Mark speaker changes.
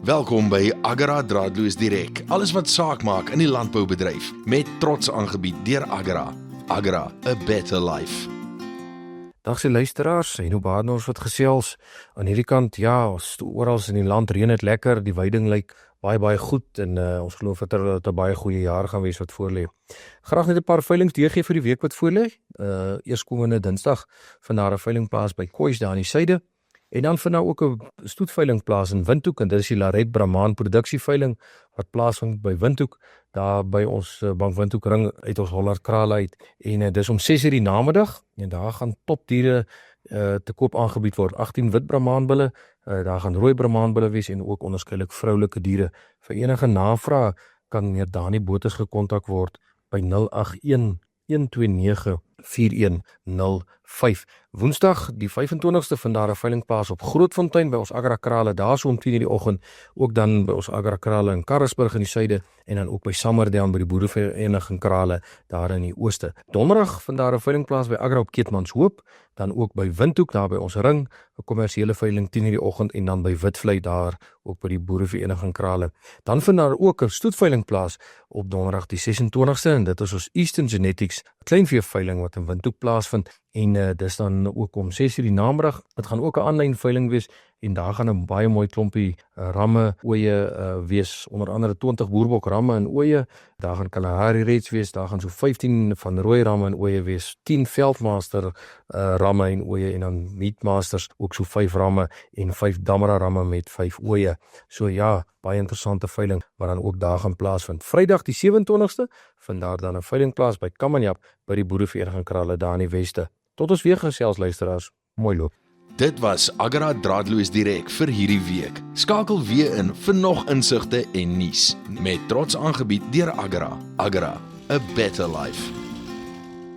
Speaker 1: Welkom by Agra Draadloos Direk. Alles wat saak maak in die landboubedryf. Met trots aangebied deur Agra. Agra, a better life.
Speaker 2: Dag se luisteraars, en hoe baie ons wat gesels. Aan hierdie kant, ja, oral in die land reën het lekker, die weiding lyk baie goed en ons glo dat dit 'n baie goeie jaar gaan wees wat voorlê. Graag net 'n paar veilings deurgee vir die week wat voorlê. Eerskomende Dinsdag vind daar 'n veiling plaas by Koys daar in die suide. En dan vind daar ook 'n stoetveiling plaas in Windhoek en dit is die Laret Brahman produksieveiling wat plaasvind by Windhoek, daar by ons Bank Windhoek ring uit ons Hollard Krale uit. En dis om 6:00 die namiddag en daar gaan topdiere te koop aangebied word. 18 wit Brahmanbulle, daar gaan rooi Brahmanbulle wees en ook onderskeidelik vroulike diere. Vir enige navraag kan meneer Dani Botha gekontak word by 081 129 4105. Woensdag die 25ste vind daar 'n veiling plaas op Grootfontein by ons Agra Krale, daar so om 10:00 die oggend, ook dan by ons Agra Krale in Karasburg in die suide en dan ook by Sommerdown by die Boerevereniging Krale daar in die ooste. Donderdag vind daar 'n veiling plaas by Agra op Keetmanshoop, dan ook by Windhoek daar by ons ring, 'n kommersiële veiling 10:00 die oggend en dan by Witvlei daar ook by die Boerevereniging Krale. Dan vind daar ook 'n stoetveiling plaas op Donderdag die 26ste en dit is ons Eastern Genetics, 'n kleinveeveiling wat in Windhoek plaasvind. En dis dan ook om 6:00 die namiddag. Dit gaan ook 'n aanlyn veiling wees en daar gaan 'n baie mooi klompie ramme, ooe wees, onder andere 20 boerbok ramme en ooe. Daar gaan Kalahari Reds wees, daar gaan so 15 van rooi ramme en ooe wees, 10 Veldmaster ramme en ooe en dan Meatmasters ook so 5 ramme en 5 Damara ramme met 5 ooe. So ja, baie interessante veiling wat dan ook daar gaan plaasvind. Vrydag die 27ste vind daar dan 'n veiling plaas by Kamanjap by die Boerevereniging Krale daar in die weste. Tot ons weer gesels luisteraars, mooi loop.
Speaker 1: Dit was Agra Draadloos Direk vir hierdie week. Skakel weer in vir nog insigte en nuus. Met trots aangebied deur Agra. Agra, a better life.